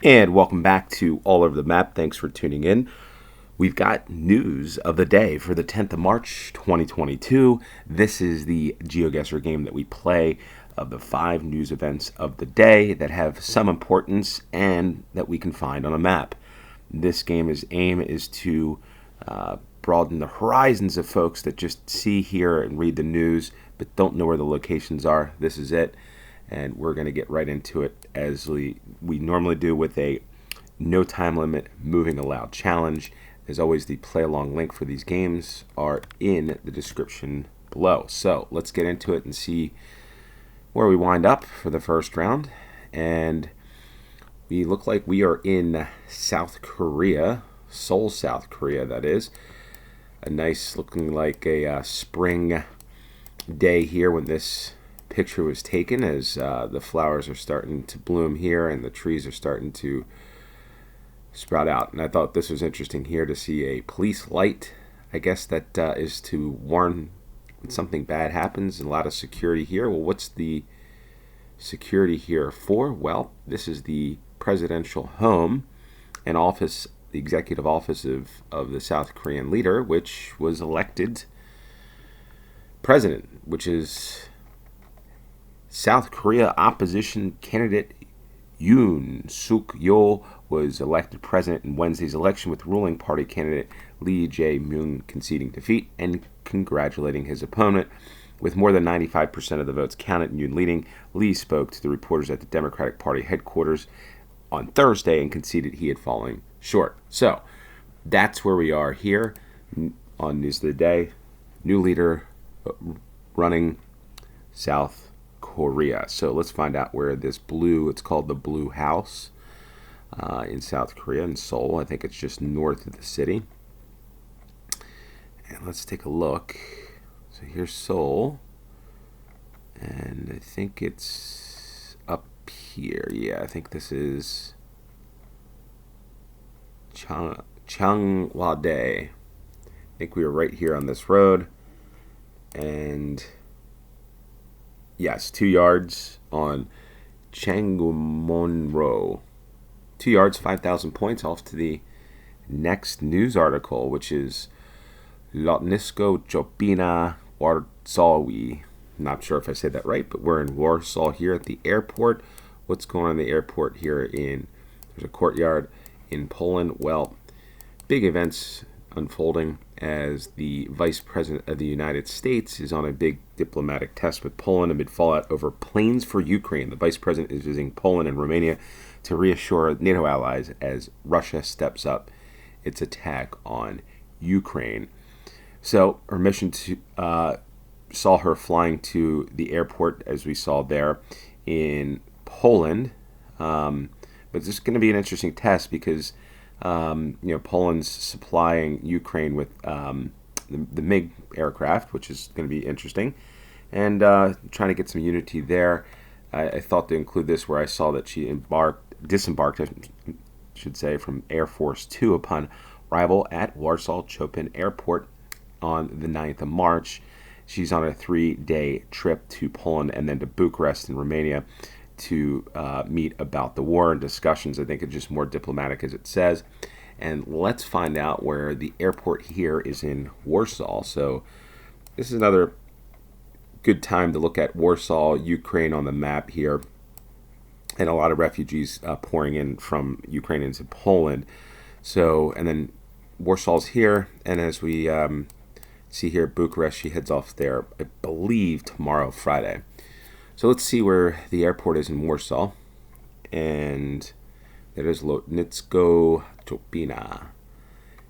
And welcome back to All Over the Map. Thanks for tuning in. We've got news of the day for the 10th of March, 2022. This is the GeoGuessr game that we play of the 5 news events of the day that have some importance and that we can find on a map. This game's aim is to broaden the horizons of folks that just see, hear, and read the news but don't know where the locations are. This is it. And we're going to get right into it as we normally do with a no time limit moving allowed challenge. As always, the play along link for these games are in the description below. So let's get into it and see where we wind up for the first round. And we look like we are in South Korea, Seoul, South Korea, that is. A nice looking like a spring day here when this picture was taken, as the flowers are starting to bloom here and the trees are starting to sprout out. And I thought this was interesting here to see a police light. I guess that is to warn when something bad happens, and a lot of security here. Well, what's the security here for? Well, this is the presidential home and office, the executive office of the South Korean leader, which was elected president, which is South Korea opposition candidate Yoon Suk-yeol was elected president in Wednesday's election, with ruling party candidate Lee Jae-myung conceding defeat and congratulating his opponent. With more than 95% of the votes counted and Yoon leading, Lee spoke to the reporters at the Democratic Party headquarters on Thursday and conceded he had fallen short. So that's where we are here on News of the Day. New leader running South Korea. So let's find out where this blue, it's called the Blue House in South Korea, in Seoul. I think it's just north of the city. And let's take a look. So here's Seoul. And I think it's up here. Yeah, I think this is Changwade. I think we were right here on this road. And yes, 2 yards on Changwon Road. 2 yards, 5,000 points. Off to the next news article, which is Lotnisko Jopina Warsawi. Not sure if I said that right, but we're in Warsaw here at the airport. What's going on in the airport here? There's a courtyard in Poland. Well, big events unfolding as the Vice President of the United States is on a big diplomatic test with Poland amid fallout over planes for Ukraine. The Vice President is visiting Poland and Romania to reassure NATO allies as Russia steps up its attack on Ukraine. So her mission saw her flying to the airport, as we saw there, in Poland. But this is going to be an interesting test because Poland's supplying Ukraine with the MiG aircraft, which is going to be interesting, and trying to get some unity there. I thought to include this where I saw that she disembarked, I should say, from Air Force 2 upon arrival at Warsaw Chopin Airport on the 9th of March. She's on a 3-day trip to Poland and then to Bucharest in Romania to meet about the war and discussions. I think it's just more diplomatic, as it says. And let's find out where the airport here is in Warsaw. So this is another good time to look at Warsaw, Ukraine on the map here. And a lot of refugees pouring in from Ukraine into Poland. So, and then Warsaw's here. And as we see here, Bucharest, she heads off there, I believe, tomorrow, Friday. So let's see where the airport is in Warsaw. And there is Lotnisko Jopina.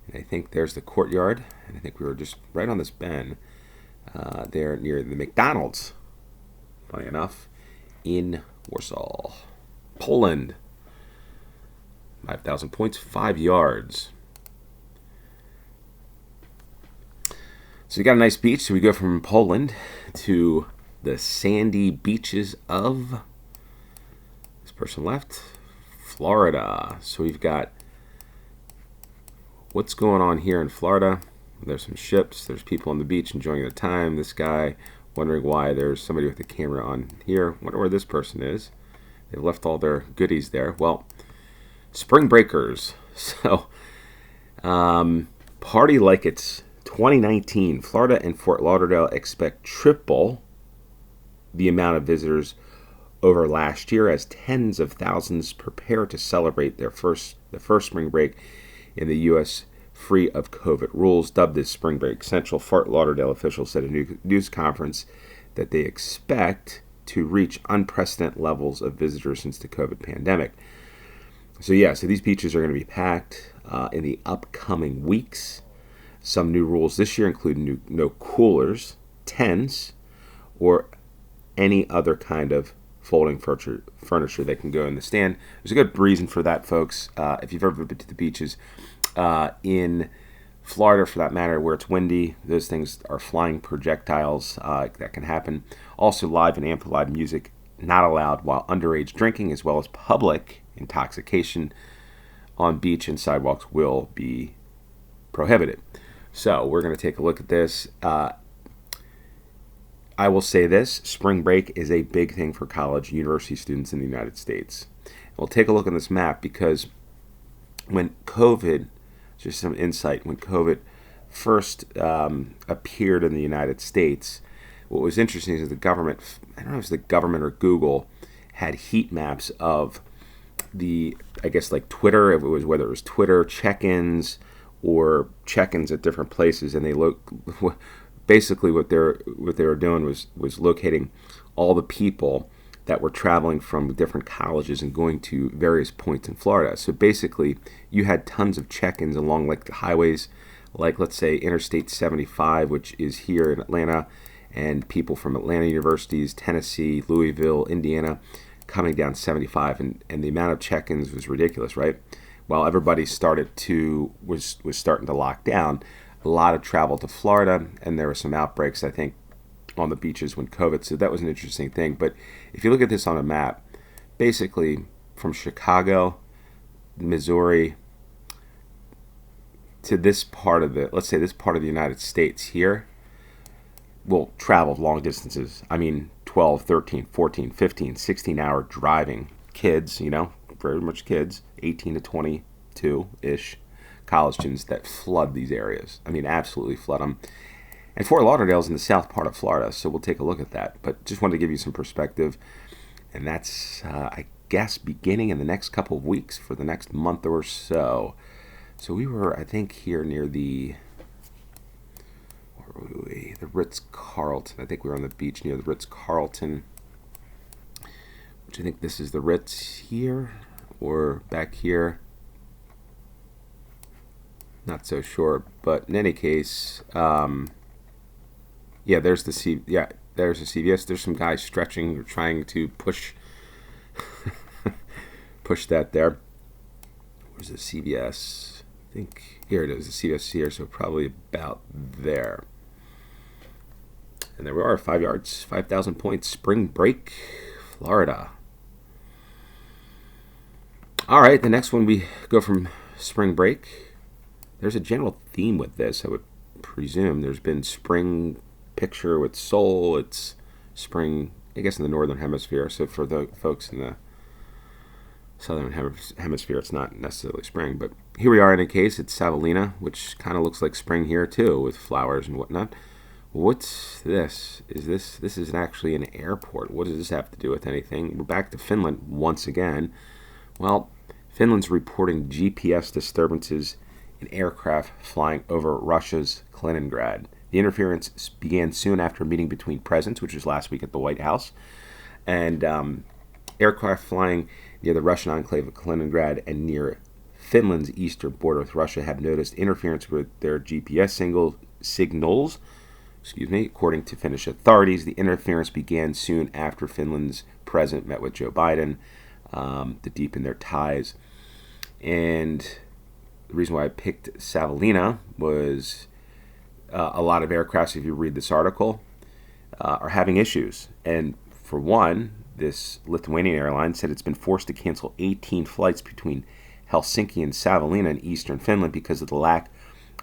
And I think there's the courtyard. And I think we were just right on this bend there near the McDonald's, funny enough, in Warsaw. Poland. 5,000 points, 5 yards. So we got a nice beach. So we go from Poland to the sandy beaches of, this person left, Florida. So we've got what's going on here in Florida. There's some ships. There's people on the beach enjoying their time. This guy wondering why there's somebody with a camera on here. Wonder where this person is. They've left all their goodies there. Well, Spring breakers. So, party like it's 2019. Florida and Fort Lauderdale expect triple the amount of visitors over last year as tens of thousands prepare to celebrate the first spring break in the U.S. free of COVID rules. Dubbed as Spring Break Central, Fort Lauderdale officials said in a news conference that they expect to reach unprecedented levels of visitors since the COVID pandemic. So these beaches are going to be packed in the upcoming weeks. Some new rules this year include no coolers, tents, or any other kind of folding furniture that can go in the stand. There's a good reason for that, folks. If you've ever been to the beaches in Florida, for that matter, where it's windy, those things are flying projectiles that can happen. Also, live and amplified music not allowed, while underage drinking as well as public intoxication on beach and sidewalks will be prohibited. So we're going to take a look at this. I will say this, spring break is a big thing for college and university students in the United States. We'll take a look at this map because when COVID, just some insight, when COVID first appeared in the United States, what was interesting is the government, I don't know if it was the government or Google, had heat maps of the, I guess like Twitter, whether it was Twitter check-ins or check-ins at different places, and they basically what they were doing was locating all the people that were traveling from different colleges and going to various points in Florida. So basically, you had tons of check-ins along like the highways, like let's say Interstate 75, which is here in Atlanta, and people from Atlanta universities, Tennessee, Louisville, Indiana, coming down 75, and the amount of check-ins was ridiculous, right? While everybody was starting to lock down, a lot of travel to Florida, and there were some outbreaks, I think, on the beaches when COVID, so that was an interesting thing. But if you look at this on a map, basically from Chicago, Missouri, to this part of let's say this part of the United States here, will travel long distances. I mean, 12, 13, 14, 15, 16-hour driving. Kids, very much kids, 18 to 22-ish, college students that flood these areas. I mean, absolutely flood them. And Fort Lauderdale is in the south part of Florida, so we'll take a look at that. But just wanted to give you some perspective. And that's, I guess, beginning in the next couple of weeks for the next month or so. So we were, I think, here near the Ritz-Carlton. I think we were on the beach near the Ritz-Carlton, which I think this is the Ritz here or back here. Not so sure, but in any case, there's the CVS. There's some guys stretching or trying to push that there. Where's the CVS? I think here it is. The CVS here, so probably about there. And there we are, 5 yards, 5,000 points, spring break, Florida. All right, the next one we go from spring break. There's a general theme with this, I would presume. There's been spring picture with Seoul. It's spring, I guess, in the northern hemisphere. So for the folks in the southern hemisphere, it's not necessarily spring. But here we are in a case. It's Savonlinna, which kind of looks like spring here too, with flowers and whatnot. What's this? This is actually an airport. What does this have to do with anything? We're back to Finland once again. Well, Finland's reporting GPS disturbances in aircraft flying over Russia's Kaliningrad. The interference began soon after a meeting between presidents, which was last week at the White House, and aircraft flying near the Russian enclave of Kaliningrad and near Finland's eastern border with Russia have noticed interference with their GPS signals. According to Finnish authorities, the interference began soon after Finland's president met with Joe Biden to deepen their ties. And the reason why I picked Savonlinna was a lot of aircrafts, if you read this article, are having issues. And for one, this Lithuanian airline said it's been forced to cancel 18 flights between Helsinki and Savonlinna in eastern Finland because of the lack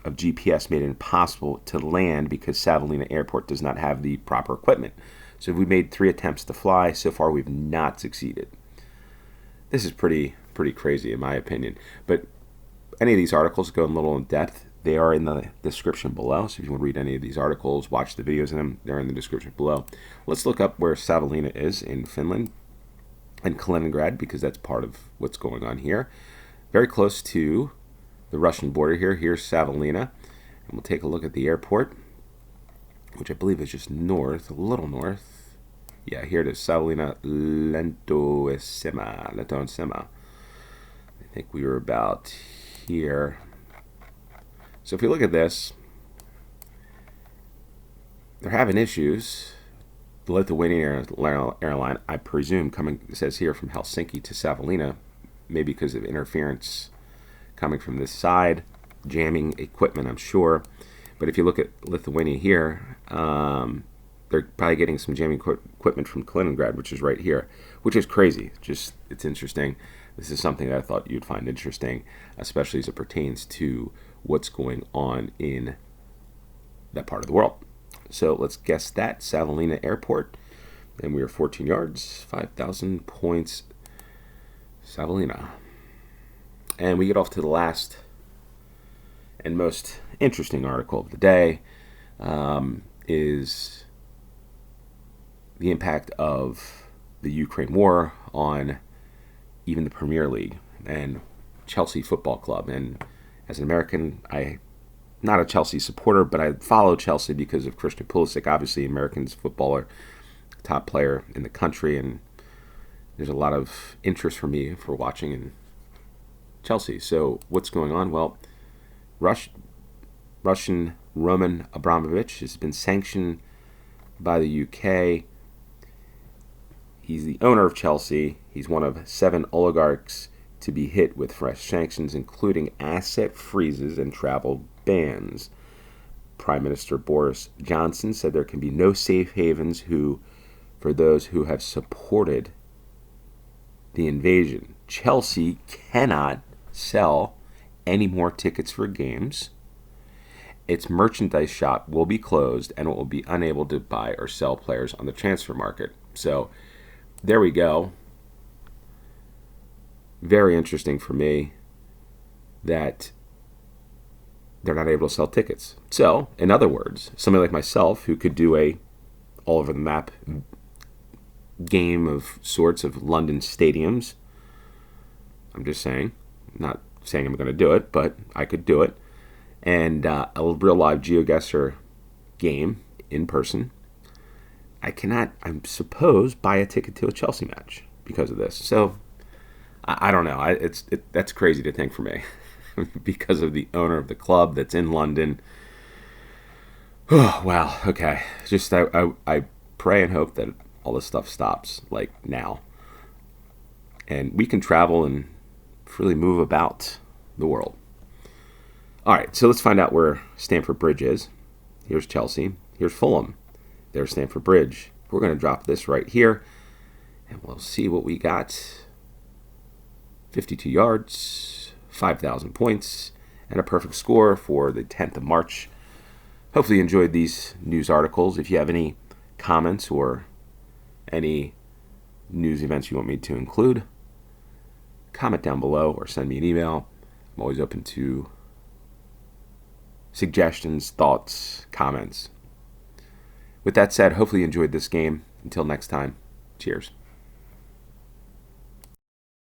of GPS made it impossible to land because Savonlinna Airport does not have the proper equipment. So we made 3 attempts to fly. So far, we've not succeeded. This is pretty pretty crazy in my opinion. But any of these articles go a little in depth. They are in the description below. So if you want to read any of these articles, watch the videos in them, they're in the description below. Let's look up where Savonlinna is in Finland and Kaliningrad, because that's part of what's going on here. Very close to the Russian border here. Here's Savonlinna. And we'll take a look at the airport, which I believe is just north, a little north. Yeah, here it is, Savonlinna Lentosema. I think we were about here. So if you look at this, they're having issues. The Lithuanian airline, I presume, coming, it says here, from Helsinki to Savonlinna, maybe because of interference coming from this side, jamming equipment, I'm sure. But if you look at Lithuania here, they're probably getting some jamming equipment from Kaliningrad, which is right here, which is crazy. Just, it's interesting. This is something that I thought you'd find interesting, especially as it pertains to what's going on in that part of the world. So let's guess that. Savonlinna Airport. And we are 14 yards, 5,000 points. Savonlinna. And we get off to the last and most interesting article of the day, is the impact of the Ukraine war on even the Premier League and Chelsea Football Club. And as an American, I'm not a Chelsea supporter, but I follow Chelsea because of Christian Pulisic, obviously American footballer, top player in the country, and there's a lot of interest for me for watching in Chelsea. So what's going on? Well, Russian Roman Abramovich has been sanctioned by the UK. He's the owner of Chelsea. He's one of 7 oligarchs to be hit with fresh sanctions, including asset freezes and travel bans. Prime Minister Boris Johnson said there can be no safe havens for those who have supported the invasion. Chelsea cannot sell any more tickets for games. Its merchandise shop will be closed, and it will be unable to buy or sell players on the transfer market. So there we go. Very interesting for me that they're not able to sell tickets. So, in other words, somebody like myself who could do a all over the map game of sorts of London stadiums, I'm just saying, not saying I'm going to do it, but I could do it, and a real live GeoGuessr game in person, I cannot, I suppose, buy a ticket to a Chelsea match because of this. So I don't know. That's crazy to think for me because of the owner of the club that's in London. Oh, wow. Okay. Just I pray and hope that all this stuff stops, like, now, and we can travel and freely move about the world. All right, so let's find out where Stamford Bridge is. Here's Chelsea. Here's Fulham. There's Stamford Bridge. We're going to drop this right here, and we'll see what we got. 52 yards, 5,000 points, and a perfect score for the 10th of March. Hopefully you enjoyed these news articles. If you have any comments or any news events you want me to include, comment down below or send me an email. I'm always open to suggestions, thoughts, comments. With that said, hopefully you enjoyed this game. Until next time, cheers.